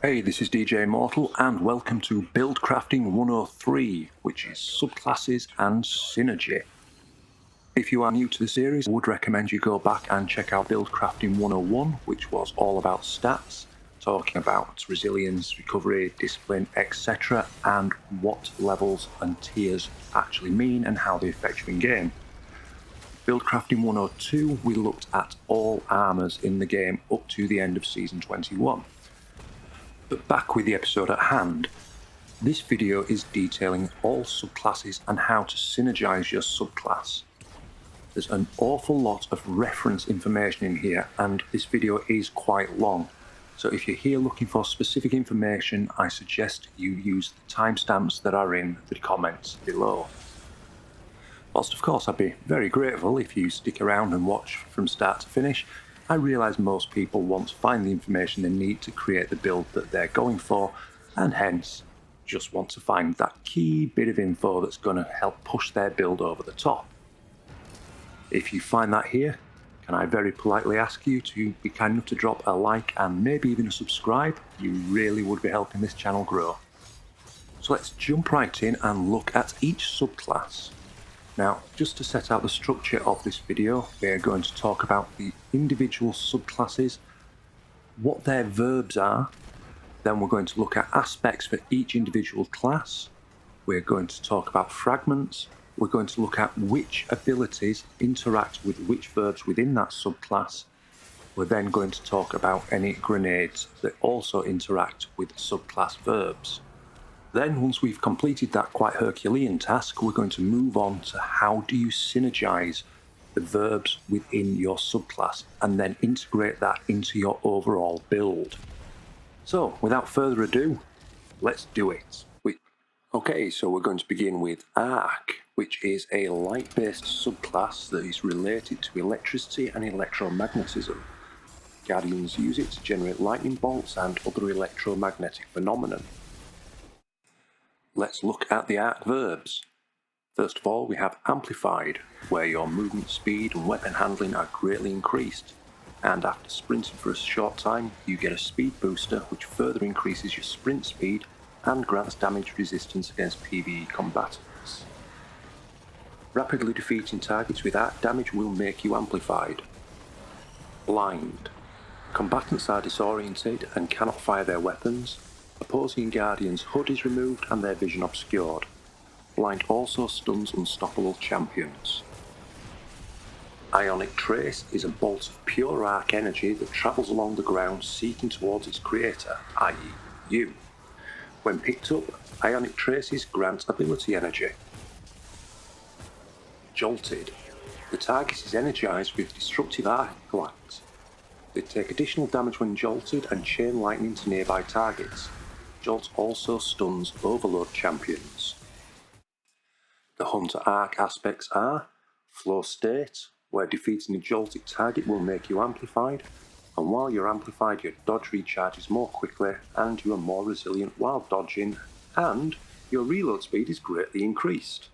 Hey, this is DJ Immortal and welcome to Buildcrafting 103, which is Subclasses and Synergy. If you are new to the series, I would recommend you go back and check out Buildcrafting 101, which was all about stats, talking about resilience, recovery, discipline, etc., and what levels and tiers actually mean and how they affect you in game. Buildcrafting 102, we looked at all armors in the game up to the end of Season 21. But back with the episode at hand, this video is detailing all subclasses and how to synergize your subclass. There's an awful lot of reference information in here and this video is quite long. So if you're here looking for specific information, I suggest you use the timestamps that are in the comments below. Whilst of course I'd be very grateful if you stick around and watch from start to finish, I realise most people want to find the information they need to create the build that they're going for, and hence just want to find that key bit of info that's going to help push their build over the top. If you find that here, can I very politely ask you to be kind enough to drop a like and maybe even a subscribe? You really would be helping this channel grow. So let's jump right in and look at each subclass. Now, just to set out the structure of this video, we're going to talk about the individual subclasses, what their verbs are, then we're going to look at aspects for each individual class, we're going to talk about fragments, we're going to look at which abilities interact with which verbs within that subclass, we're then going to talk about any grenades that also interact with subclass verbs. Then, once we've completed that quite Herculean task, we're going to move on to how do you synergize the verbs within your subclass and then integrate that into your overall build. So, without further ado, let's do it. Okay, so we're going to begin with Arc, which is a light-based subclass that is related to electricity and electromagnetism. Guardians use it to generate lightning bolts and other electromagnetic phenomena. Let's look at the Arc verbs. First of all, we have Amplified, where your movement speed and weapon handling are greatly increased, and after sprinting for a short time, you get a speed booster which further increases your sprint speed and grants damage resistance against PvE combatants. Rapidly defeating targets with arc damage will make you amplified. Blind. Combatants are disoriented and cannot fire their weapons. Opposing Guardians' HUD is removed and their vision obscured. Blind also stuns unstoppable champions. Ionic Trace is a bolt of pure arc energy that travels along the ground seeking towards its creator, i.e. you. When picked up, Ionic Traces grant ability energy. Jolted. The target is energized with destructive arc glands. They take additional damage when jolted and chain lightning to nearby targets. Jolt also stuns Overload champions. The Hunter Arc Aspects are Flow State, where defeating a jolted target will make you amplified, and while you're amplified your dodge recharges more quickly and you are more resilient while dodging, and your reload speed is greatly increased.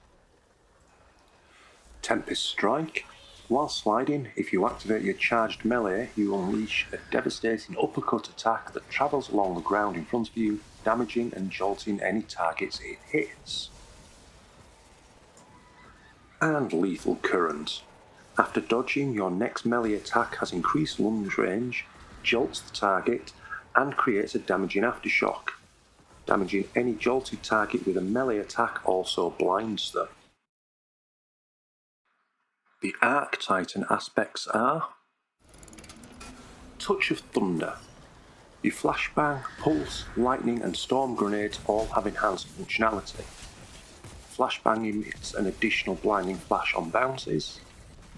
Tempest Strike. While sliding, if you activate your charged melee, you unleash a devastating uppercut attack that travels along the ground in front of you, damaging and jolting any targets it hits. And Lethal Current. After dodging, your next melee attack has increased lunge range, jolts the target, and creates a damaging aftershock. Damaging any jolted target with a melee attack also blinds them. The Arc Titan aspects are Touch of Thunder. Your Flashbang, Pulse, Lightning and Storm grenades all have enhanced functionality. Flashbang emits an additional blinding flash on bounces.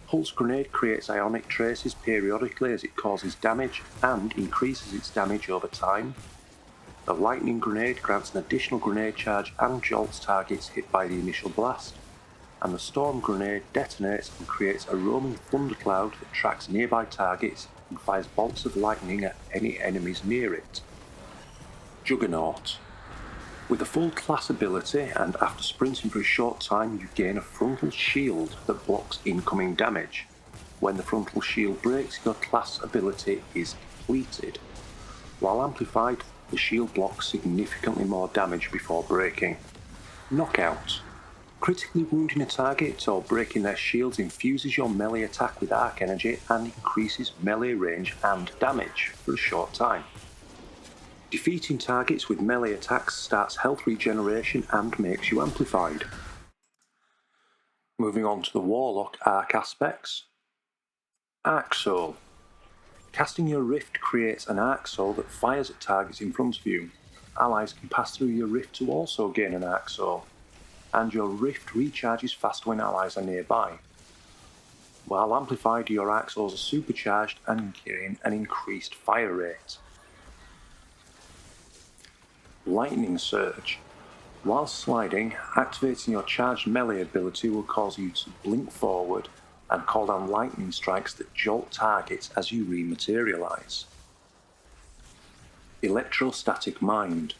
Pulse grenade creates ionic traces periodically as it causes damage and increases its damage over time. The Lightning grenade grants an additional grenade charge and jolts targets hit by the initial blast. And the Storm grenade detonates and creates a roaming thundercloud that tracks nearby targets and fires bolts of lightning at any enemies near it. Juggernaut. With a full class ability and after sprinting for a short time you gain a frontal shield that blocks incoming damage. When the frontal shield breaks, your class ability is depleted. While amplified, the shield blocks significantly more damage before breaking. Knockout. Critically wounding a target or breaking their shields infuses your melee attack with arc energy and increases melee range and damage for a short time. Defeating targets with melee attacks starts health regeneration and makes you amplified. Moving on to the Warlock Arc Aspects. Arc Soul. Casting your Rift creates an Arc Soul that fires at targets in front of you. Allies can pass through your Rift to also gain an Arc Soul, and your Rift recharges faster when allies are nearby. While amplified, your Arc Souls are supercharged and gain an increased fire rate. Lightning Surge. While sliding, activating your charged melee ability will cause you to blink forward and call down lightning strikes that jolt targets as you rematerialize. Electrostatic Mind.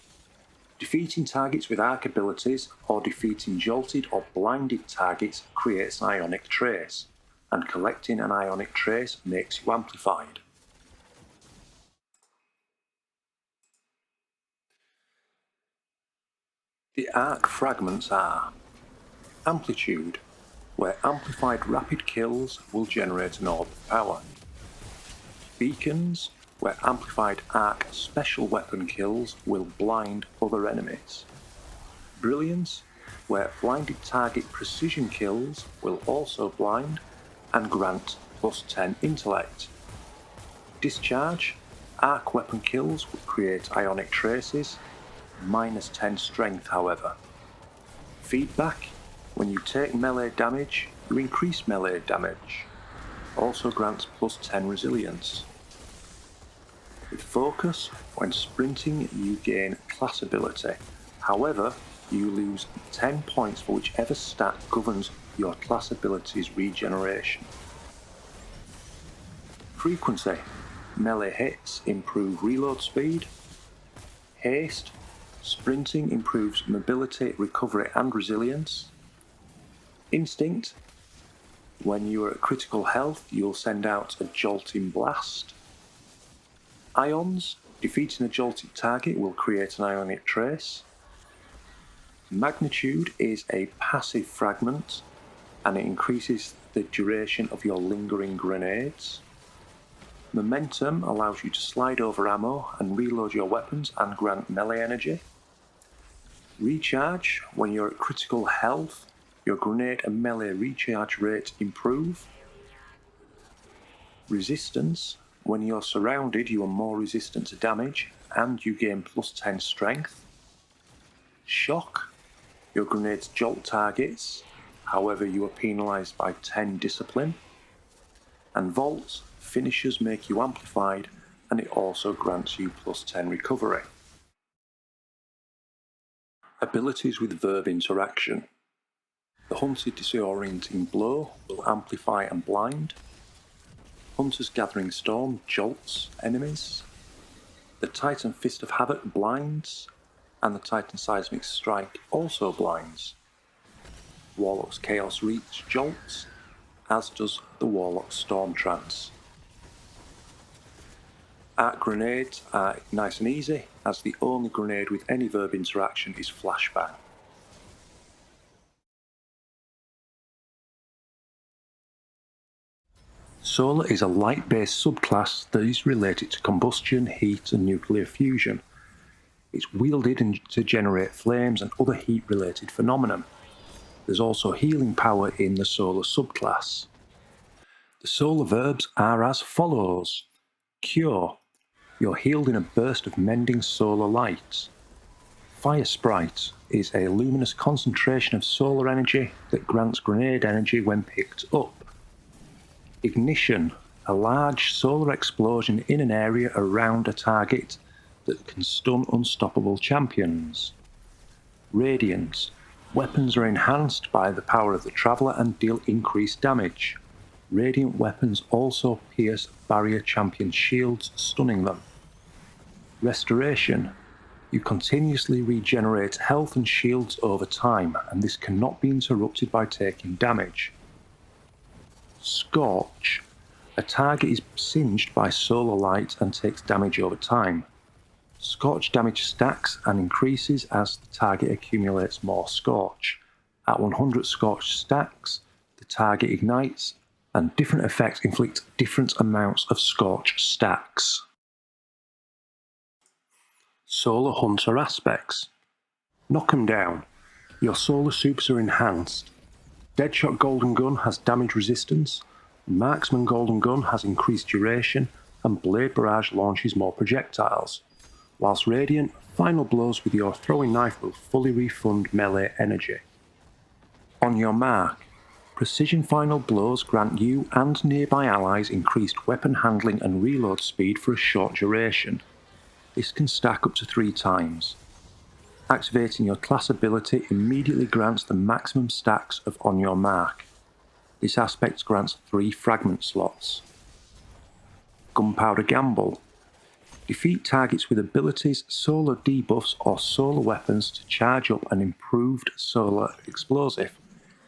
Defeating targets with arc abilities or defeating jolted or blinded targets creates an ionic trace, and collecting an ionic trace makes you amplified. The arc fragments are Amplitude, where amplified rapid kills will generate an orb of power. Beacons, where amplified arc special weapon kills will blind other enemies. Brilliance, where blinded target precision kills will also blind and grant +10 intellect. Discharge, arc weapon kills will create ionic traces, -10 strength however. Feedback, when you take melee damage, you increase melee damage. Also grants +10 resilience. With Focus, when sprinting you gain class ability. However, you lose 10 points for whichever stat governs your class ability's regeneration. Frequency, melee hits improve reload speed. Haste, sprinting improves mobility, recovery and resilience. Instinct, when you are at critical health you'll send out a jolting blast. Ions, defeating a jolted target will create an ionic trace. Magnitude is a passive fragment and it increases the duration of your lingering grenades. Momentum allows you to slide over ammo and reload your weapons and grant melee energy. Recharge, when you're at critical health, your grenade and melee recharge rates improve. Resistance, when you're surrounded you are more resistant to damage and you gain +10 strength. Shock, your grenades jolt targets, however you are penalised by 10 discipline. And Vault, finishers make you amplified and it also grants you +10 recovery. Abilities with Verb interaction. The Hunted Disorienting Blow will amplify and blind. Hunter's Gathering Storm jolts enemies. The Titan Fist of Havoc blinds, and the Titan Seismic Strike also blinds. Warlock's Chaos Reach jolts, as does the Warlock's Storm Trance. Arc grenades are nice and easy, as the only grenade with any verb interaction is Flashbang. Solar is a light-based subclass that is related to combustion, heat and nuclear fusion. It's wielded to generate flames and other heat-related phenomena. There's also healing power in the solar subclass. The solar verbs are as follows. Cure. You're healed in a burst of mending solar light. Fire Sprite is a luminous concentration of solar energy that grants grenade energy when picked up. Ignition, a large solar explosion in an area around a target that can stun unstoppable champions. Radiant, weapons are enhanced by the power of the Traveller and deal increased damage. Radiant weapons also pierce barrier champion shields, stunning them. Restoration, you continuously regenerate health and shields over time, and this cannot be interrupted by taking damage. Scorch, a target is singed by solar light and takes damage over time. Scorch damage stacks and increases as the target accumulates more scorch. At 100 scorch stacks, the target ignites, and different effects inflict different amounts of scorch stacks. Solar Hunter Aspects. Knock 'em down. Your solar supers are enhanced. Deadshot Golden Gun has damage resistance, Marksman Golden Gun has increased duration, and Blade Barrage launches more projectiles. Whilst Radiant, final blows with your throwing knife will fully refund melee energy. On your mark. Precision final blows grant you and nearby allies increased weapon handling and reload speed for a short duration. This can stack up to 3 times. Activating your class ability immediately grants the maximum stacks of On Your Mark. This aspect grants 3 fragment slots. Gunpowder Gamble. Defeat targets with abilities, solar debuffs or solar weapons to charge up an improved solar explosive.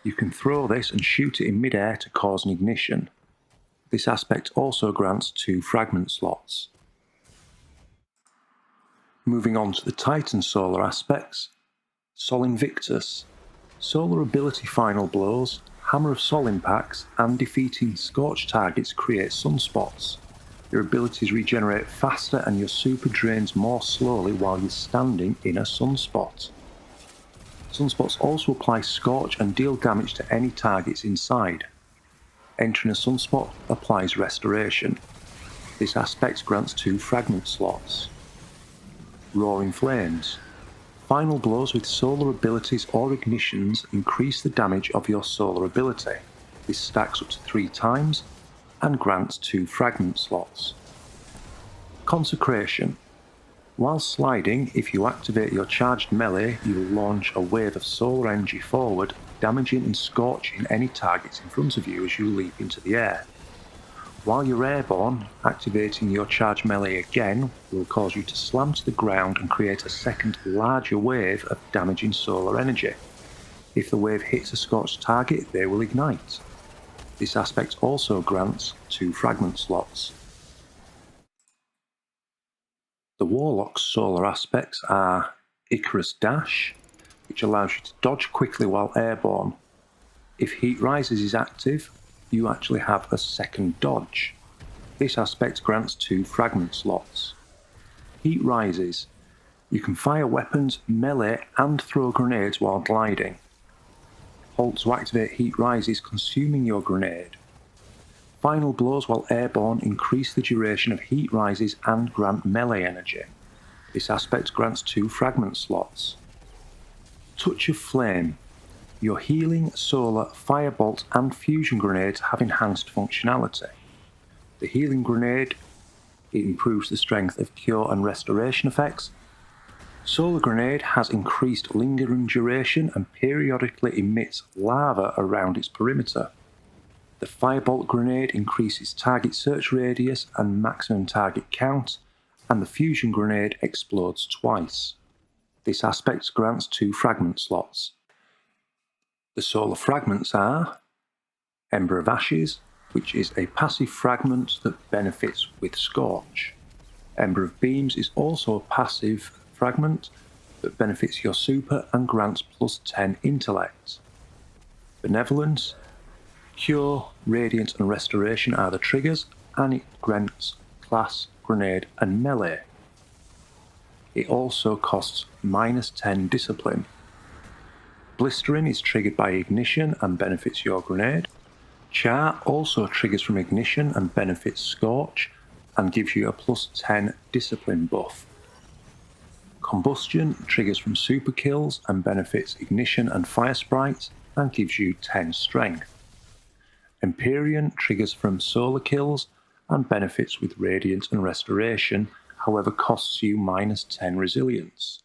You can throw this and shoot it in mid-air to cause an ignition. This aspect also grants 2 fragment slots. Moving on to the Titan solar aspects. Sol Invictus. Solar ability final blows, Hammer of Sol impacts, and defeating scorch targets create sunspots. Your abilities regenerate faster and your super drains more slowly while you're standing in a sunspot. Sunspots also apply scorch and deal damage to any targets inside. Entering a sunspot applies restoration. This aspect grants 2 fragment slots. Roaring Flames. Final blows with solar abilities or ignitions increase the damage of your solar ability. This stacks up to 3 times and grants 2 fragment slots. Consecration. While sliding, if you activate your charged melee, you will launch a wave of solar energy forward, damaging and scorching any targets in front of you as you leap into the air. While you're airborne, activating your charged melee again will cause you to slam to the ground and create a second larger wave of damaging solar energy. If the wave hits a scorched target, they will ignite. This aspect also grants 2 fragment slots. The Warlock's solar aspects are Icarus Dash, which allows you to dodge quickly while airborne. If Heat Rises is active, you actually have a second dodge. This aspect grants 2 fragment slots. Heat Rises. You can fire weapons, melee, and throw grenades while gliding. Hold to activate Heat Rises, consuming your grenade. Final blows while airborne increase the duration of Heat Rises and grant melee energy. This aspect grants 2 fragment slots. Touch of Flame. Your healing, solar, firebolt and fusion grenades have enhanced functionality. The healing grenade, it improves the strength of cure and restoration effects. Solar grenade has increased lingering duration and periodically emits lava around its perimeter. The firebolt grenade increases target search radius and maximum target count, and the fusion grenade explodes twice. This aspect grants 2 fragment slots. The solar fragments are Ember of Ashes, which is a passive fragment that benefits with Scorch. Ember of Beams is also a passive fragment that benefits your super and grants +10 intellect. Benevolence, Cure, Radiant and Restoration are the triggers, and it grants class, grenade and melee. It also costs -10 discipline. Blistering is triggered by ignition and benefits your grenade. Char also triggers from ignition and benefits Scorch and gives you a +10 discipline buff. Combustion triggers from super kills and benefits ignition and fire sprites and gives you 10 strength. Empyrean triggers from solar kills and benefits with radiant and restoration, however costs you -10 resilience.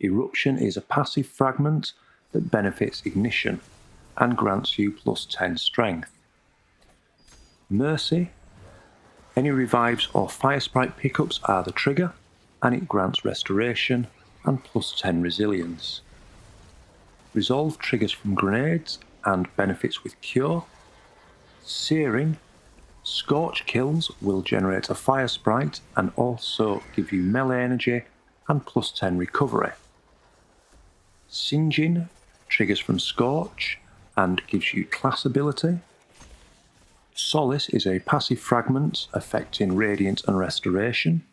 Eruption is a passive fragment that benefits ignition and grants you +10 strength. Mercy. Any revives or fire sprite pickups are the trigger, and it grants restoration and +10 resilience. Resolve triggers from grenades and benefits with cure. Searing Scorch kills will generate a fire sprite and also give you melee energy and plus 10 recovery. Singeing triggers from Scorch and gives you class ability. Solace is a passive fragment affecting Radiant and Restoration.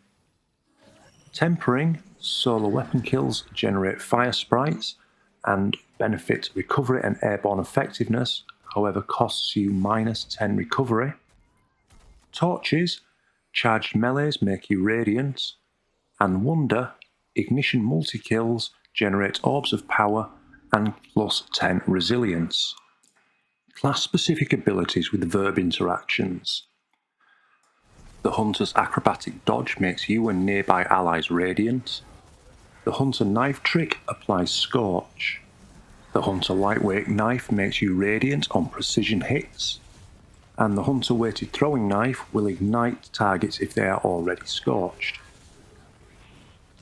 Tempering, solo weapon kills generate fire sprites and benefit recovery and airborne effectiveness, however costs you minus 10 recovery. Torches, charged melees make you radiant. And Wonder, ignition multi-kills generate orbs of power and plus 10 resilience. Class-specific abilities with verb interactions. The Hunter's acrobatic dodge makes you and nearby allies radiant. The Hunter knife trick applies Scorch. The Hunter lightweight knife makes you radiant on precision hits. And the Hunter weighted throwing knife will ignite targets if they are already scorched.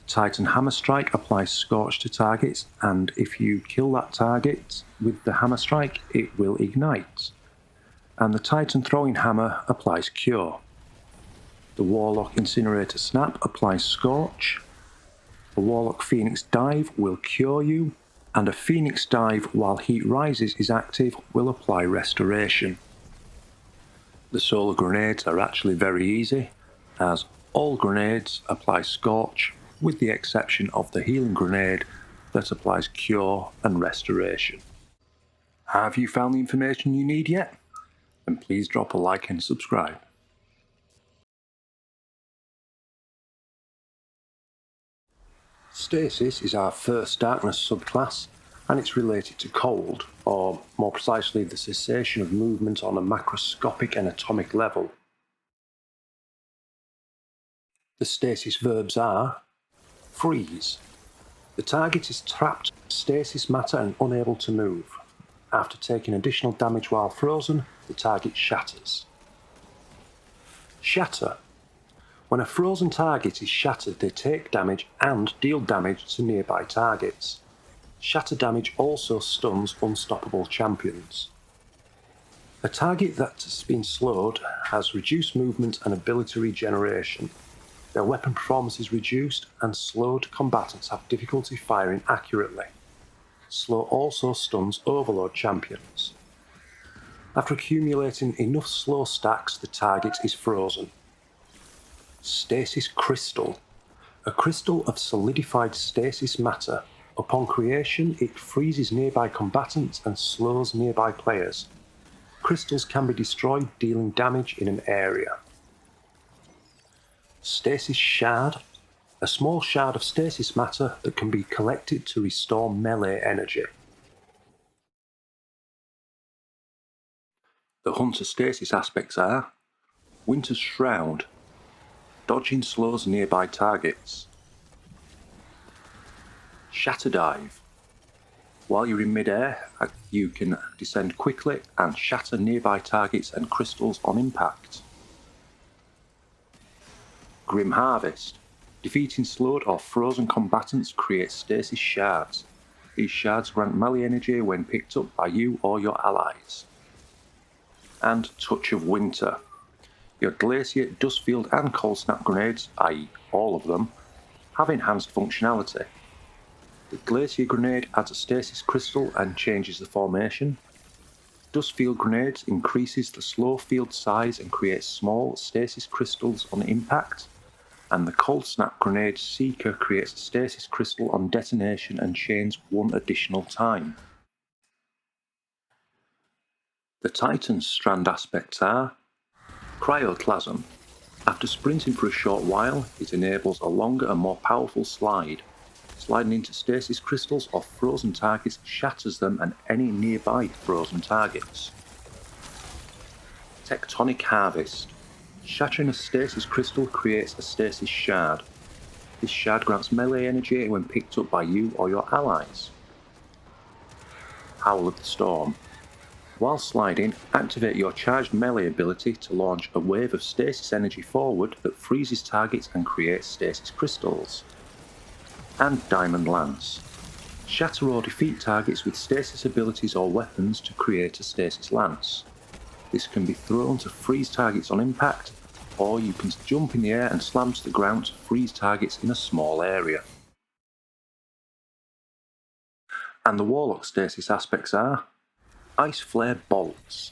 Titan Hammer Strike applies Scorch to targets, and if you kill that target with the Hammer Strike, it will ignite. And the Titan Throwing Hammer applies Cure. The Warlock Incinerator Snap applies Scorch. The Warlock Phoenix Dive will cure you, and a Phoenix Dive while heat rises is active will apply Restoration. The solar grenades are actually very easy, as all grenades apply Scorch, with the exception of the healing grenade that applies Cure and Restoration. Have you found the information you need yet? Then please drop a like and subscribe. Stasis is our first darkness subclass, and it's related to cold, or more precisely the cessation of movement on a macroscopic and atomic level. The stasis verbs are: freeze. The target is trapped in stasis matter and unable to move. After taking additional damage while frozen, the target shatters. Shatter. When a frozen target is shattered, they take damage and deal damage to nearby targets. Shatter damage also stuns unstoppable champions. A target that has been slowed has reduced movement and ability regeneration. Their weapon performance is reduced, and slowed combatants have difficulty firing accurately. Slow also stuns overload champions. After accumulating enough slow stacks, the target is frozen. Stasis Crystal. A crystal of solidified stasis matter. Upon creation, it freezes nearby combatants and slows nearby players. Crystals can be destroyed, dealing damage in an area. Stasis Shard. A small shard of stasis matter that can be collected to restore melee energy. The Hunter stasis aspects are: Winter's Shroud. Dodging slows nearby targets. Shatter Dive. While you're in mid-air, you can descend quickly and shatter nearby targets and crystals on impact. Grim Harvest. Defeating slowed or frozen combatants creates stasis shards. These shards grant melee energy when picked up by you or your allies. And Touch of Winter. Your Glacier, Dustfield and Cold Snap grenades, i.e. all of them, have enhanced functionality. The Glacier grenade adds a stasis crystal and changes the formation. Dustfield grenades increases the slow field size and creates small stasis crystals on impact. And the Cold Snap grenade Seeker creates a stasis crystal on detonation and chains one additional time. The Titan's strand aspects are: Cryoclasm. After sprinting for a short while, it enables a longer and more powerful slide. Sliding into stasis crystals or frozen targets shatters them and any nearby frozen targets. Tectonic Harvest. Shattering a stasis crystal creates a stasis shard. This shard grants melee energy when picked up by you or your allies. Howl of the Storm. While sliding, activate your charged melee ability to launch a wave of stasis energy forward that freezes targets and creates stasis crystals. And Diamond Lance. Shatter or defeat targets with stasis abilities or weapons to create a stasis lance. This can be thrown to freeze targets on impact, or you can jump in the air and slam to the ground to freeze targets in a small area. And the Warlock Stasis aspects are Ice Flare Bolts.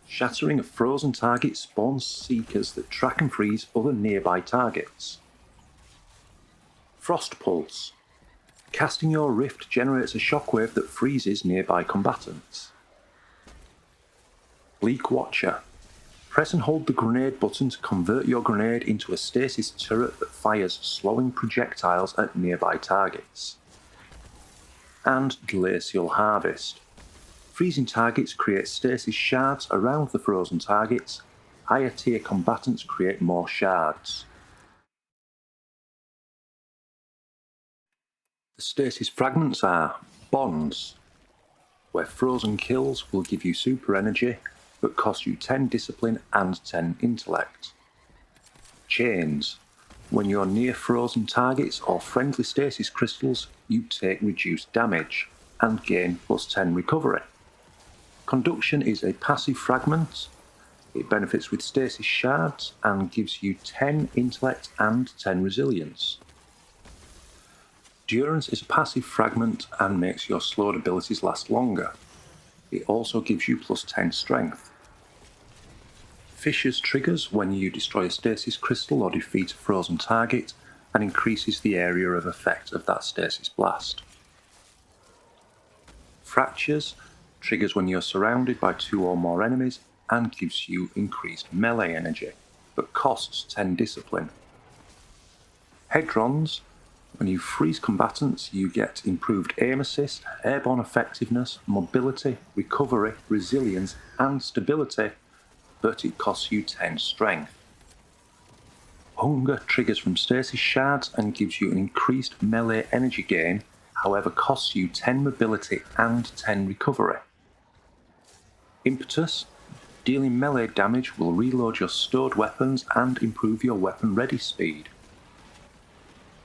Shattering a frozen target spawns seekers that track and freeze other nearby targets. Frost Pulse. Casting your rift generates a shockwave that freezes nearby combatants. Bleak Watcher. Press and hold the grenade button to convert your grenade into a stasis turret that fires slowing projectiles at nearby targets. And Glacial Harvest. Freezing targets create stasis shards around the frozen targets. Higher tier combatants create more shards. The Stasis Fragments are Bonds, where frozen kills will give you super energy, but cost you 10 discipline and 10 intellect. Chains. When you're near frozen targets or friendly stasis crystals, you take reduced damage and gain plus 10 recovery. Conduction is a passive fragment. It benefits with stasis shards and gives you 10 intellect and 10 resilience. Durance is a passive fragment and makes your slowed abilities last longer. It also gives you plus 10 strength. Fissures triggers when you destroy a stasis crystal or defeat a frozen target and increases the area of effect of that stasis blast. Fractures triggers when you're surrounded by 2 or more enemies and gives you increased melee energy, but costs 10 discipline. Hedrons. When you freeze combatants, you get improved aim assist, airborne effectiveness, mobility, recovery, resilience, and stability, but it costs you 10 strength. Hunger triggers from stasis shards and gives you an increased melee energy gain, however costs you 10 mobility and 10 recovery. Impetus. Dealing melee damage will reload your stored weapons and improve your weapon ready speed.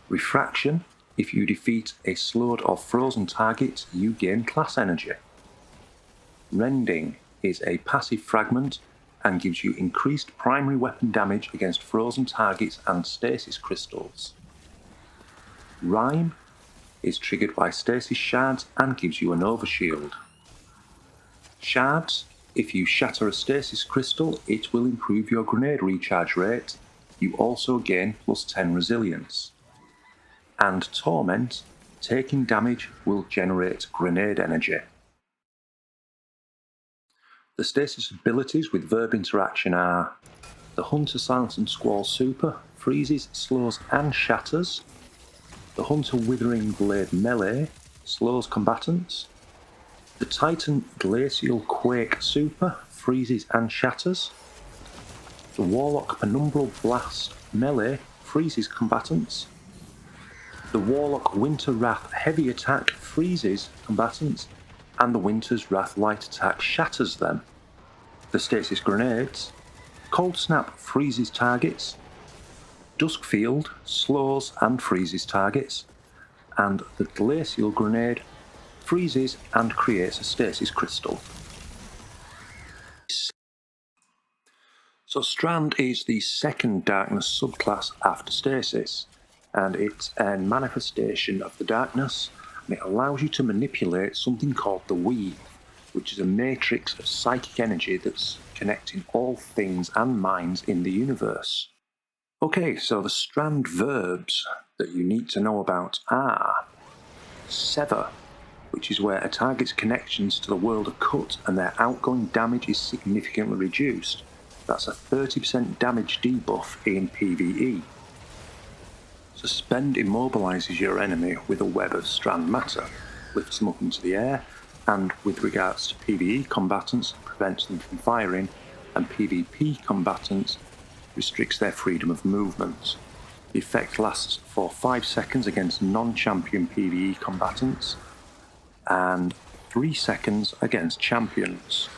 Refraction. If you defeat a slowed or frozen target, you gain class energy. Rending is a passive fragment and gives you increased primary weapon damage against frozen targets and stasis crystals. Rime is triggered by stasis shards and gives you an overshield. Shards. If you shatter a stasis crystal, it will improve your grenade recharge rate. You also gain plus 10 resilience. And Torment, taking damage will generate grenade energy. The stasis abilities with Verb interaction are the Hunter Silence and Squall Super, freezes, slows and shatters. The Hunter Withering Blade Melee, slows combatants. The Titan Glacial Quake Super, freezes and shatters. The Warlock Penumbral Blast Melee, freezes combatants. The Warlock Winter Wrath Heavy Attack freezes combatants, and the Winter's Wrath Light Attack shatters them. The Stasis Grenades. Cold Snap freezes targets. Duskfield slows and freezes targets. And the Glacial Grenade freezes and creates a stasis crystal. So Strand is the second darkness subclass after stasis, and it's a manifestation of the darkness, and it allows you to manipulate something called the Weave, which is a matrix of psychic energy that's connecting all things and minds in the universe. Okay, so the Strand Verbs that you need to know about are Sever, which is where a target's connections to the world are cut and their outgoing damage is significantly reduced. That's a 30% damage debuff in PvE. Suspend immobilises your enemy with a web of strand matter, lifts them up into the air, and with regards to PvE combatants, prevents them from firing, and PvP combatants restricts their freedom of movement. The effect lasts for 5 seconds against non-champion PvE combatants, and 3 seconds against champions.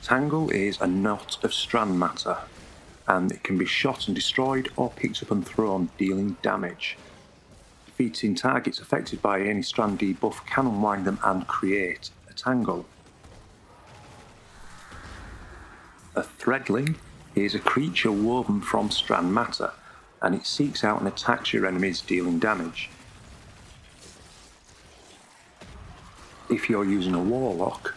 Tangle is a knot of strand matter, and it can be shot and destroyed or picked up and thrown, dealing damage. Defeating targets affected by any strand debuff can unwind them and create a tangle. A threadling is a creature woven from strand matter, and it seeks out and attacks your enemies, dealing damage. If you're using a Warlock,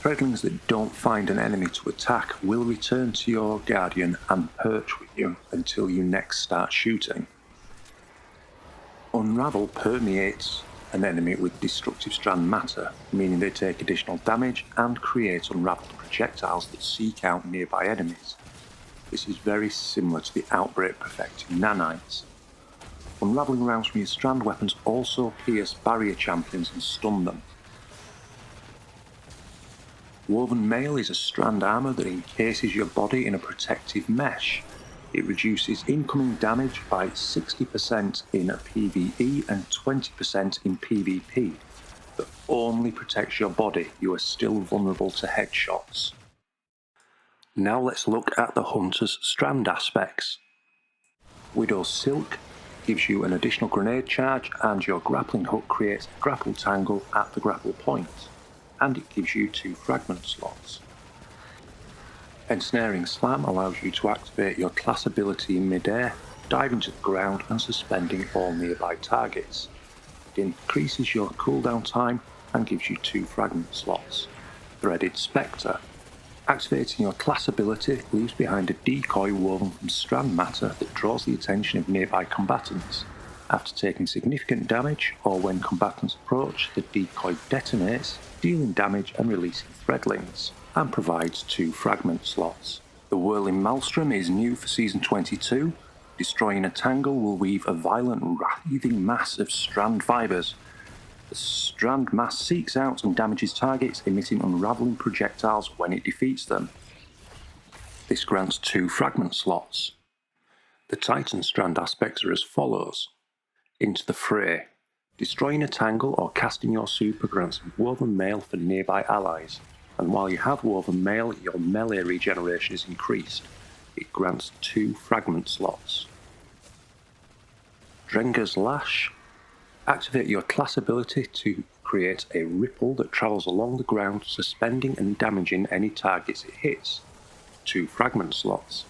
threadlings that don't find an enemy to attack will return to your Guardian and perch with you until you next start shooting. Unravel permeates an enemy with destructive strand matter, meaning they take additional damage and create unraveled projectiles that seek out nearby enemies. This is very similar to the Outbreak perfecting nanites. Unravelling rounds from your strand weapons also pierce barrier champions and stun them. Woven mail is a strand armour that encases your body in a protective mesh. It reduces incoming damage by 60% in PvE and 20% in PvP, but only protects your body. You are still vulnerable to headshots. Now let's look at the Hunter's strand aspects. Widow's Silk gives you an additional grenade charge, and your grappling hook creates a grapple tangle at the grapple point, and it gives you 2 fragment slots. Ensnaring Slam allows you to activate your class ability in midair, diving to the ground and suspending all nearby targets. It increases your cooldown time and gives you 2 fragment slots. Threaded Spectre. Activating your class ability leaves behind a decoy woven from strand matter that draws the attention of nearby combatants. After taking significant damage, or when combatants approach, the decoy detonates, dealing damage and releasing threadlings, and provides 2 fragment slots. The Whirling Maelstrom is new for Season 22. Destroying a tangle will weave a violent, writhing mass of strand fibres. The strand mass seeks out and damages targets, emitting unravelling projectiles when it defeats them. This grants 2 fragment slots. The Titan strand aspects are as follows. Into the Fray. Destroying a tangle or casting your super grants woven mail for nearby allies, and while you have woven mail, your melee regeneration is increased. It grants 2 fragment slots. Drenger's Lash. Activate your class ability to create a ripple that travels along the ground, suspending and damaging any targets it hits. 2 fragment slots.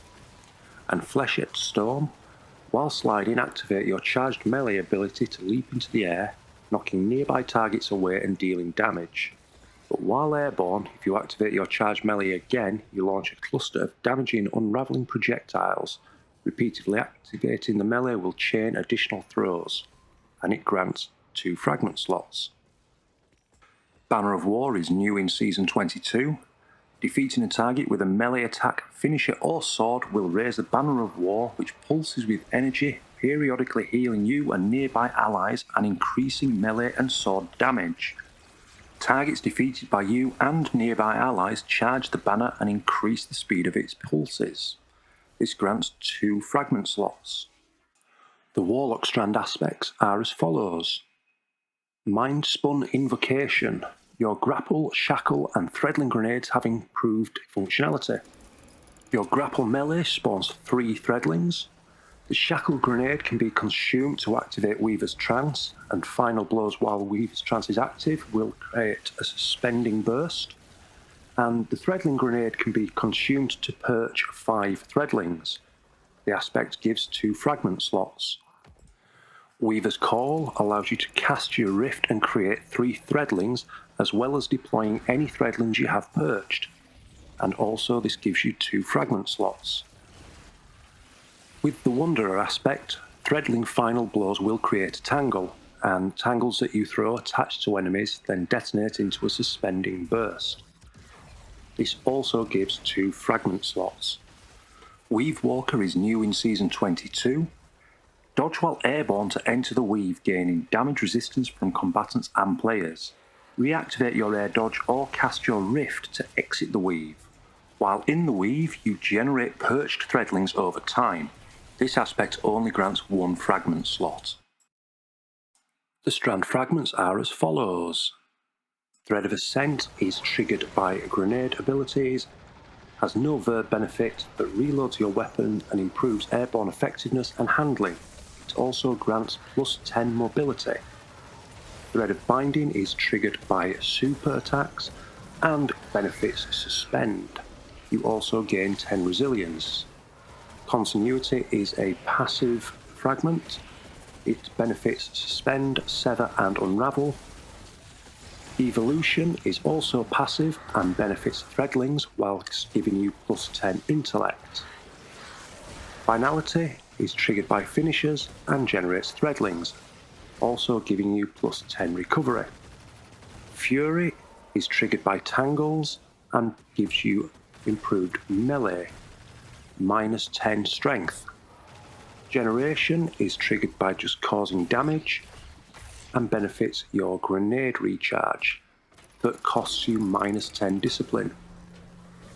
And Fleshed Storm. While sliding, activate your charged melee ability to leap into the air, knocking nearby targets away and dealing damage. But while airborne, if you activate your charged melee again, you launch a cluster of damaging unravelling projectiles. Repeatedly activating the melee will chain additional throws, and it grants 2 fragment slots. Banner of War is new in Season 22. Defeating a target with a melee attack, finisher or sword will raise the Banner of War, which pulses with energy, periodically healing you and nearby allies and increasing melee and sword damage. Targets defeated by you and nearby allies charge the banner and increase the speed of its pulses. This grants 2 fragment slots. The Warlock strand aspects are as follows. Mind Spun Invocation. Your grapple, shackle and threadling grenades have improved functionality. Your grapple melee spawns 3 threadlings. The shackle grenade can be consumed to activate Weaver's Trance, and final blows while Weaver's Trance is active will create a suspending burst. And the threadling grenade can be consumed to perch 5 threadlings. The aspect gives 2 fragment slots. Weaver's Call allows you to cast your rift and create 3 threadlings, as well as deploying any threadlings you have perched. And also this gives you 2 fragment slots. With the Wanderer aspect, threadling final blows will create a tangle, and tangles that you throw attached to enemies then detonate into a suspending burst. This also gives 2 fragment slots. Weave Walker is new in Season 22. Dodge while airborne to enter the weave, gaining damage resistance from combatants and players. Reactivate your air dodge or cast your rift to exit the weave. While in the weave, you generate perched threadlings over time. This aspect only grants 1 fragment slot. The Strand Fragments are as follows. Thread of Ascent is triggered by grenade abilities, has no verb benefit, but reloads your weapon and improves airborne effectiveness and handling. It also grants +10 mobility. Thread of Binding is triggered by super attacks and benefits Suspend. you also gain 10 resilience. Continuity is a passive fragment. It benefits Suspend, Sever and Unravel. Evolution is also passive and benefits Threadlings whilst giving you plus 10 intellect. Finality is triggered by finishers and generates Threadlings, also giving you plus 10 recovery. Fury is triggered by Tangles and gives you improved melee, minus 10 strength. Generation is triggered by just causing damage and benefits your grenade recharge, but costs you minus 10 discipline.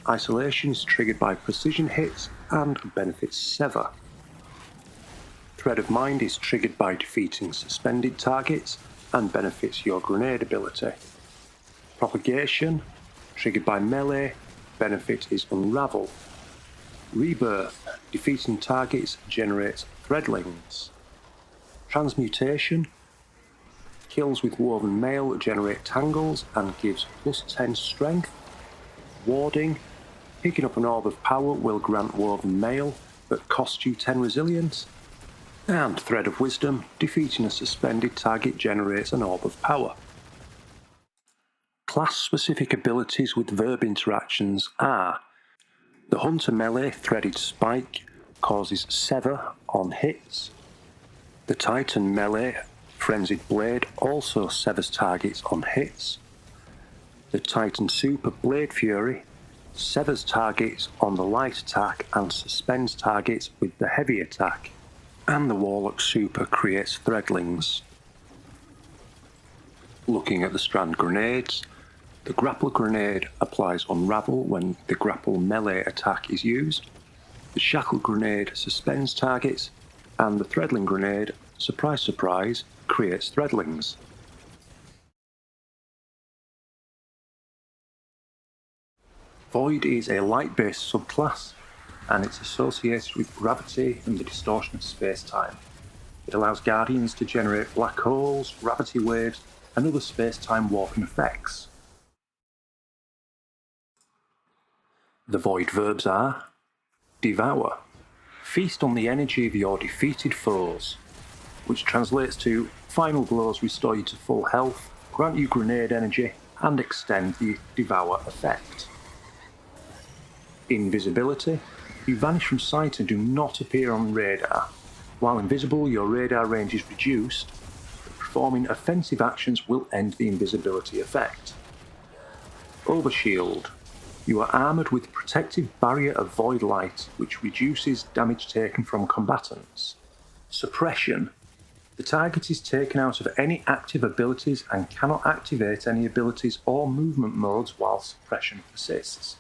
Isolation is triggered by precision hits and benefits Sever. Thread of Mind is triggered by defeating suspended targets and benefits your grenade ability. Propagation, triggered by melee, benefit is Unravel. Rebirth, defeating targets generates Threadlings. Transmutation, kills with Woven Mail generate Tangles and gives plus 10 strength. Warding, picking up an Orb of Power will grant Woven Mail but cost you 10 resilience. And Thread of Wisdom, defeating a suspended target generates an Orb of Power. Class-specific abilities with verb interactions are: the Hunter Melee Threaded Spike causes Sever on hits. The Titan Melee Frenzied Blade also severs targets on hits. The Titan Super Blade Fury severs targets on the light attack and suspends targets with the heavy attack. And the Warlock Super creates Threadlings. Looking at the Strand Grenades, the Grapple Grenade applies Unravel when the Grapple melee attack is used. The Shackle Grenade suspends targets, and the Threadling Grenade, surprise surprise, creates Threadlings. Void is a light-based subclass, and it's associated with gravity and the distortion of space-time. It allows Guardians to generate black holes, gravity waves, and other space-time warping effects. The Void verbs are: Devour. Feast on the energy of your defeated foes, which translates to final blows restore you to full health, grant you grenade energy, and extend the Devour effect. Invisibility. You vanish from sight and do not appear on radar. While invisible, your radar range is reduced. Performing offensive actions will end the invisibility effect. Overshield. You are armoured with protective barrier of void light, which reduces damage taken from combatants. Suppression. The target is taken out of any active abilities and cannot activate any abilities or movement modes while suppression persists.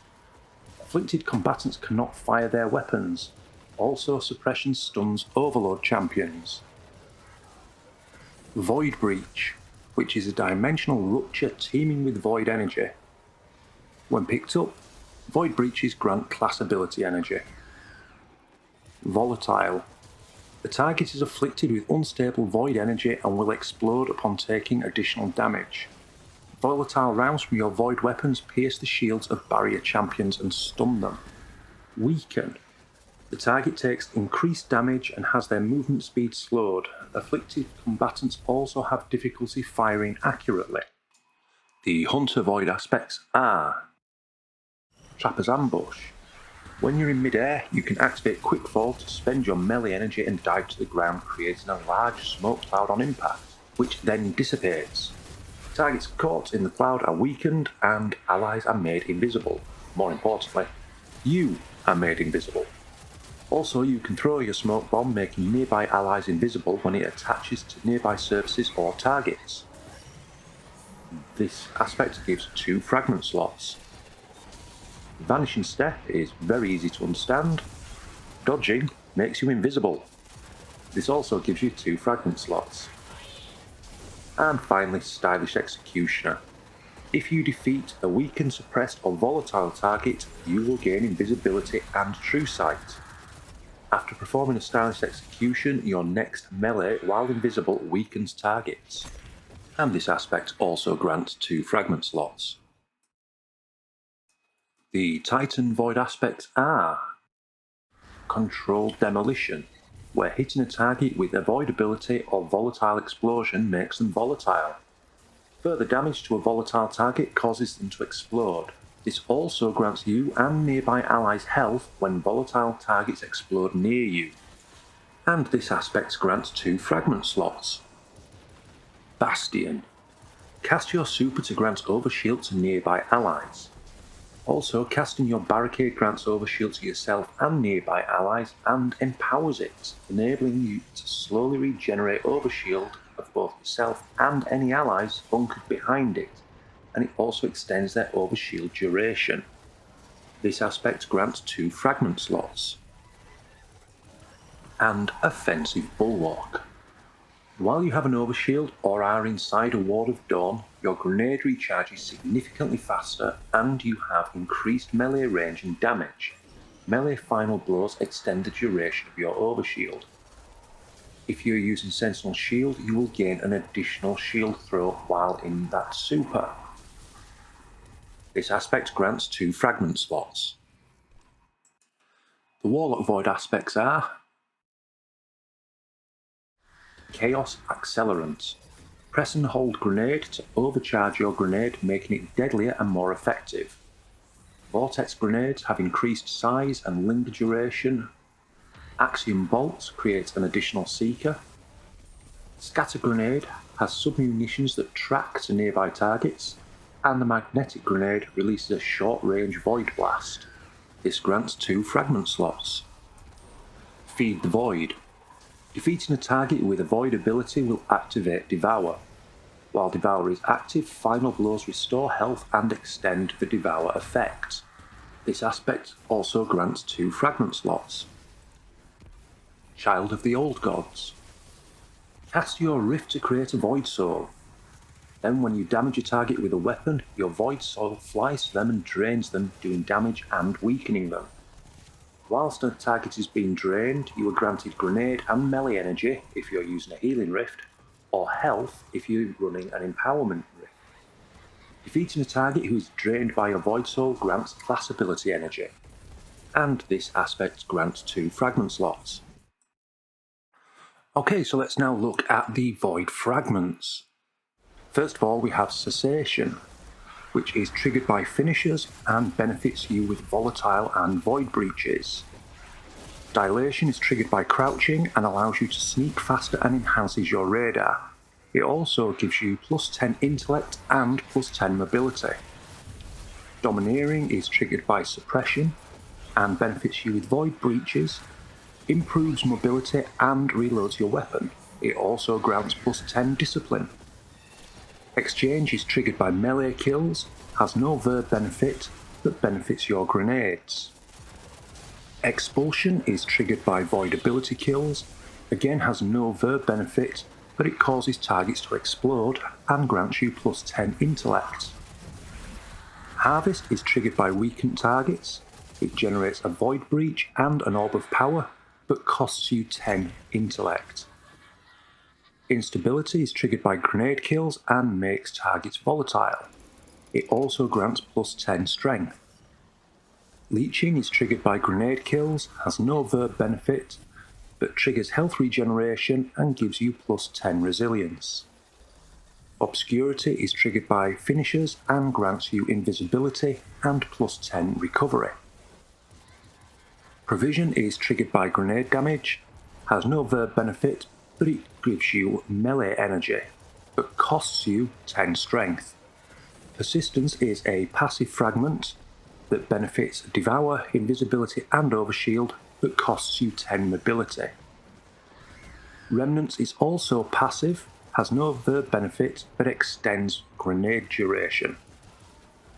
Afflicted combatants cannot fire their weapons. Also, suppression stuns Overload champions. Void Breach, which is a dimensional rupture teeming with void energy. When picked up, Void Breaches grant class ability energy. Volatile. The target is afflicted with unstable void energy and will explode upon taking additional damage. Volatile rounds from your void weapons pierce the shields of barrier champions and stun them. Weaken. The target takes increased damage and has their movement speed slowed. Afflicted combatants also have difficulty firing accurately. The Hunter Void aspects are: Trapper's Ambush. When you're in mid-air, you can activate Quickfall to spend your melee energy and dive to the ground, creating a large smoke cloud on impact, which then dissipates. Targets caught in the cloud are weakened and allies are made invisible. More importantly, you are made invisible. Also, you can throw your smoke bomb, making nearby allies invisible when it attaches to nearby surfaces or targets. This aspect gives 2 fragment slots. Vanishing Step is very easy to understand. Dodging makes you invisible. This also gives you 2 fragment slots. And finally, Stylish Executioner. If you defeat a weakened, suppressed or volatile target, you will gain invisibility and true sight. After performing a Stylish Execution, your next melee, while invisible, weakens targets. And this aspect also grants 2 fragment slots. The Titan void aspects are Controlled Demolition, where hitting a target with avoidability or volatile explosion makes them volatile. Further damage to a volatile target causes them to explode. This also grants you and nearby allies health when volatile targets explode near you. And this aspect grants 2 fragment slots. Bastion. Cast your super to grant overshield to nearby allies. Also, casting your barricade grants overshield to yourself and nearby allies and empowers it, enabling you to slowly regenerate overshield of both yourself and any allies bunkered behind it, and it also extends their overshield duration. This aspect grants 2 fragment slots. And Offensive Bulwark. While you have an overshield or are inside a ward of dawn, your grenade recharges significantly faster and you have increased melee range and damage. Melee final blows extend the duration of your overshield. If you're using Sentinel Shield, you will gain an additional shield throw while in that super. This aspect grants 2 fragment slots. The Warlock void aspects are Chaos Accelerant. Press and hold grenade to overcharge your grenade, making it deadlier and more effective. Vortex grenades have increased size and linger duration. Axiom bolts create an additional seeker. Scatter grenade has sub-munitions that track to nearby targets, and the magnetic grenade releases a short-range void blast. This grants 2 fragment slots. Feed the Void. Defeating a target with a void ability will activate Devour. While Devour is active, final blows restore health and extend the Devour effect. This aspect also grants 2 fragment slots. Child of the Old Gods. Cast your Rift to create a Void Soul. Then when you damage a target with a weapon, your Void Soul flies to them and drains them, doing damage and weakening them. Whilst a target is being drained, you are granted grenade and melee energy if you're using a healing rift, or health if you're running an empowerment rift. Defeating a target who is drained by a void soul grants class ability energy, and this aspect grants 2 fragment slots. Okay, so let's now look at the void fragments. First of all, we have Cessation, which is triggered by finishers and benefits you with volatile and void breaches. Dilation is triggered by crouching and allows you to sneak faster and enhances your radar. It also gives you +10 intellect and +10 mobility. Domineering is triggered by suppression and benefits you with void breaches, improves mobility and reloads your weapon. It also grants +10 discipline. Exchange is triggered by melee kills, has no verb benefit, but benefits your grenades. Expulsion is triggered by void ability kills, again has no verb benefit, but it causes targets to explode and grants you +10 intellect. Harvest is triggered by weakened targets, it generates a void breach and an orb of power, but costs you 10 intellect. Instability is triggered by grenade kills and makes targets volatile. It also grants +10 strength. Leeching is triggered by grenade kills, has no verb benefit, but triggers health regeneration and gives you +10 resilience. Obscurity is triggered by finishers and grants you invisibility and +10 recovery. Provision is triggered by grenade damage, has no verb benefit, but it gives you melee energy, but costs you 10 strength. Persistence is a passive fragment that benefits Devour, Invisibility and Overshield, but costs you 10 mobility. Remnants is also passive, has no verb benefit, but extends grenade duration.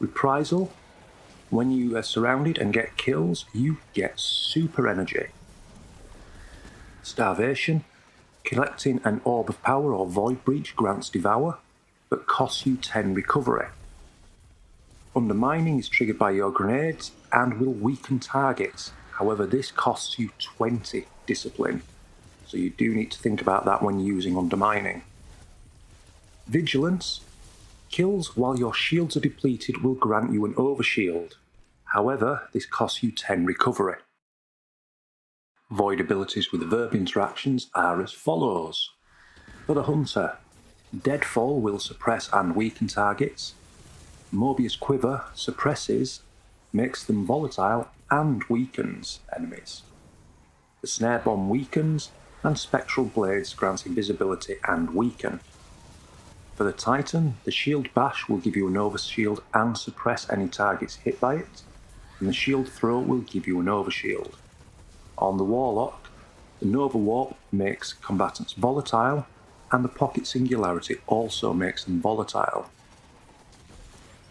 Reprisal, when you are surrounded and get kills, you get super energy. Starvation, collecting an orb of power or void breach grants Devour, but costs you 10 recovery. Undermining is triggered by your grenades and will weaken targets, however this costs you 20 discipline, so you do need to think about that when using undermining. Vigilance, kills while your shields are depleted will grant you an overshield. However, this costs you 10 recovery. Void abilities with the verb interactions are as follows. For the Hunter, Deadfall will suppress and weaken targets. Mobius Quiver suppresses, makes them volatile, and weakens enemies. The Snare Bomb weakens, and Spectral Blades grants invisibility and weaken. For the Titan, the Shield Bash will give you a Nova Shield and suppress any targets hit by it, and the Shield Throw will give you a Nova Shield. On the Warlock, the Nova Warp makes combatants volatile, and the Pocket Singularity also makes them volatile.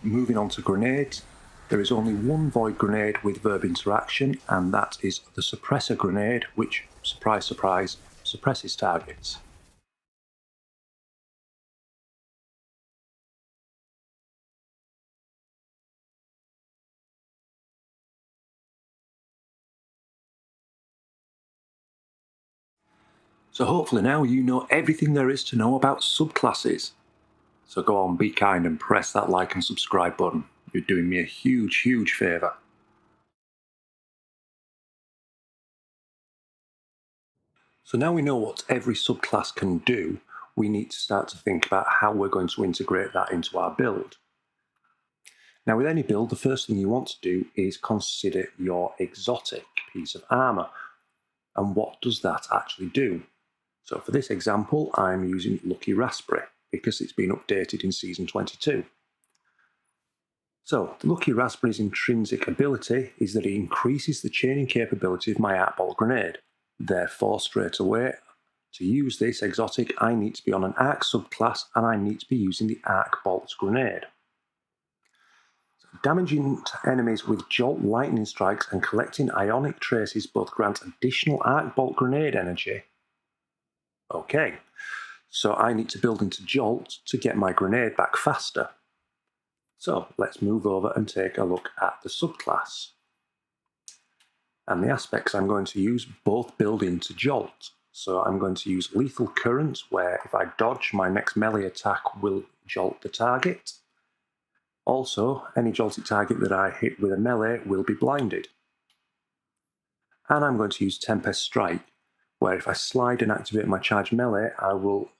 Moving on to grenades, there is only one Void Grenade with verb interaction, and that is the Suppressor Grenade, which, surprise surprise, suppresses targets. So hopefully now you know everything there is to know about subclasses. So go on, be kind and press that like and subscribe button. You're doing me a huge, huge favour. So now we know what every subclass can do, we need to start to think about how we're going to integrate that into our build. Now with any build, the first thing you want to do is consider your exotic piece of armour. And what does that actually do? So for this example, I'm using Lucky Raspberry because it's been updated in Season 22. So the Lucky Raspberry's intrinsic ability is that it increases the chaining capability of my Arc Bolt Grenade. Therefore, straight away, to use this exotic, I need to be on an Arc subclass and I need to be using the Arc Bolt Grenade. So damaging enemies with Jolt Lightning Strikes and collecting Ionic Traces both grant additional Arc Bolt Grenade energy. Okay, so I need to build into Jolt to get my grenade back faster. So let's move over and take a look at the subclass. And the aspects I'm going to use both build into Jolt. So I'm going to use Lethal Current, where if I dodge, my next melee attack will jolt the target. Also, any jolted target that I hit with a melee will be blinded. And I'm going to use Tempest Strike, where if I slide and activate my charged melee, I will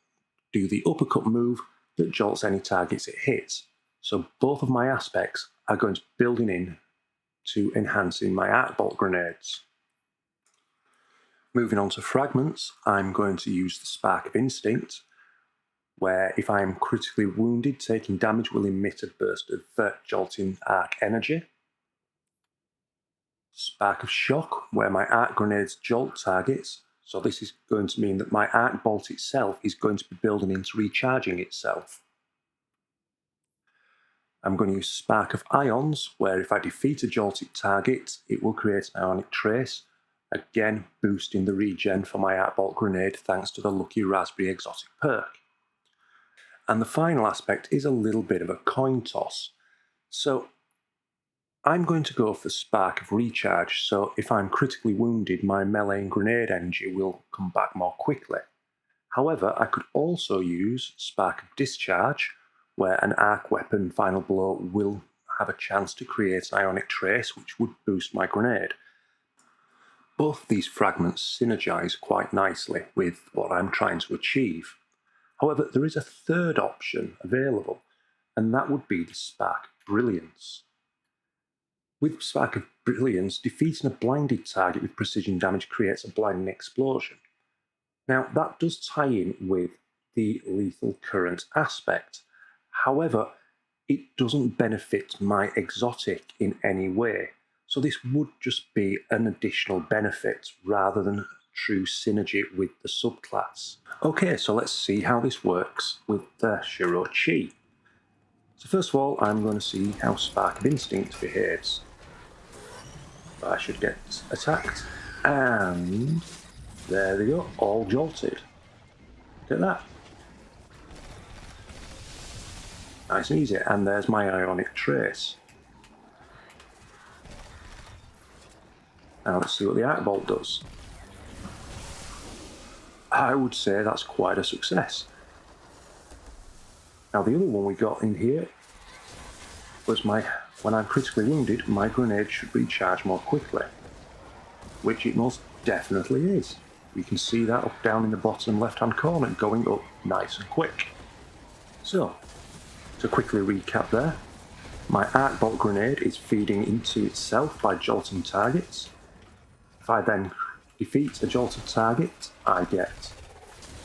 do the uppercut move that jolts any targets it hits. So both of my aspects are going to be building in to enhancing my Arc Bolt Grenades. Moving on to Fragments, I'm going to use the Spark of Instinct, where if I am critically wounded, taking damage will emit a burst of jolting arc energy. Spark of Shock, where my arc grenades jolt targets, so this is going to mean that my arc bolt itself is going to be building into recharging itself. I'm going to use Spark of Ions, where if I defeat a jolted target, it will create an Ionic Trace, again boosting the regen for my Arc Bolt Grenade thanks to the Lucky Raspberry exotic perk. And the final aspect is a little bit of a coin toss. So I'm going to go for Spark of Recharge, so if I'm critically wounded, my melee and grenade energy will come back more quickly. However, I could also use Spark of Discharge, where an arc weapon final blow will have a chance to create an Ionic Trace, which would boost my grenade. Both these fragments synergize quite nicely with what I'm trying to achieve. However, there is a third option available, and that would be the Spark of Brilliance. With Spark of Brilliance, defeating a blinded target with precision damage creates a blinding explosion. Now, that does tie in with the Lethal Current aspect. However, it doesn't benefit my exotic in any way. So this would just be an additional benefit rather than true synergy with the subclass. Okay, so let's see how this works with the Shirochi. So first of all, I'm going to see how Spark of Instinct behaves. I should get attacked, and there they go, all jolted. Look at that. Nice and easy, and there's my Ionic Trace. Now let's see what the Arc Bolt does. I would say that's quite a success. Now the other one we got in here was my when I'm critically wounded, my grenade should recharge more quickly, which it most definitely is. We can see that up down in the bottom left hand corner, going up nice and quick. So, to quickly recap there, my arc bolt grenade is feeding into itself by jolting targets. If I then defeat a jolted target, I get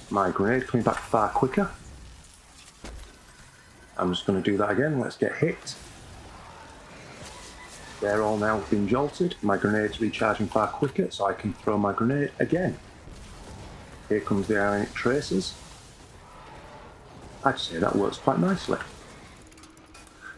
my grenade coming back far quicker. I'm just going to do that again. Let's get hit. They're all now being jolted. My grenade's recharging far quicker, so I can throw my grenade again. Here comes the ionic tracers. I'd say that works quite nicely.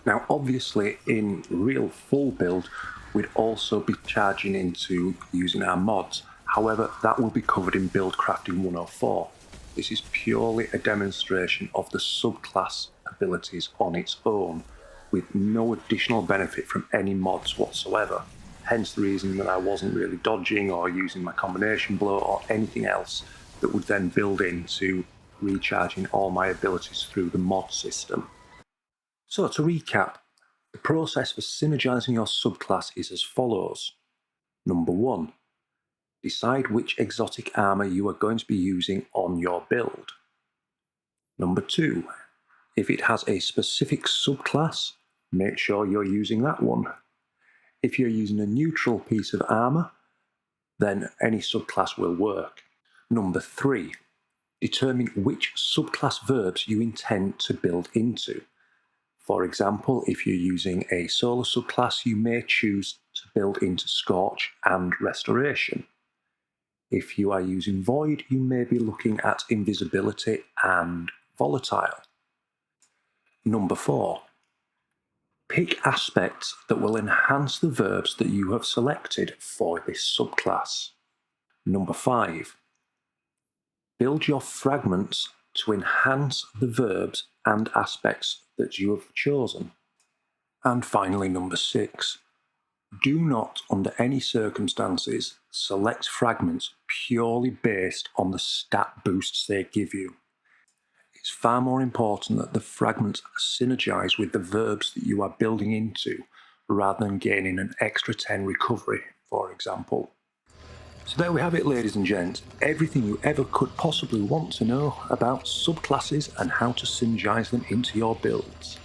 Now, obviously, in real full build, we'd also be charging into using our mods. However, that will be covered in Buildcrafting 104. This is purely a demonstration of the subclass abilities on its own, with no additional benefit from any mods whatsoever. Hence the reason that I wasn't really dodging or using my combination blow or anything else that would then build into recharging all my abilities through the mod system. So to recap, the process for synergizing your subclass is as follows. Number 1. Decide which exotic armor you are going to be using on your build. Number 2. If it has a specific subclass, make sure you're using that one. If you're using a neutral piece of armor, then any subclass will work. Number 3. Determine which subclass verbs you intend to build into. For example, if you're using a solar subclass, you may choose to build into Scorch and Restoration. If you are using Void, you may be looking at Invisibility and Volatile. Number 4. Pick aspects that will enhance the verbs that you have selected for this subclass. Number 5. Build your fragments to enhance the verbs and aspects that you have chosen. And finally, number 6. Do not, under any circumstances, select fragments purely based on the stat boosts they give you. It's far more important that the fragments synergize with the verbs that you are building into, rather than gaining an extra 10 recovery, for example. So there we have it, ladies and gents, everything you ever could possibly want to know about subclasses and how to synergize them into your builds.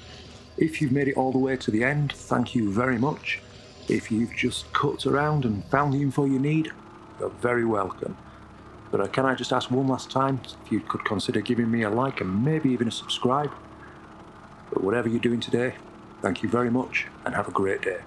If you've made it all the way to the end, thank you very much. If you've just cut around and found the info you need, you're very welcome. But can I just ask one last time if you could consider giving me a like and maybe even a subscribe? But whatever you're doing today, thank you very much and have a great day.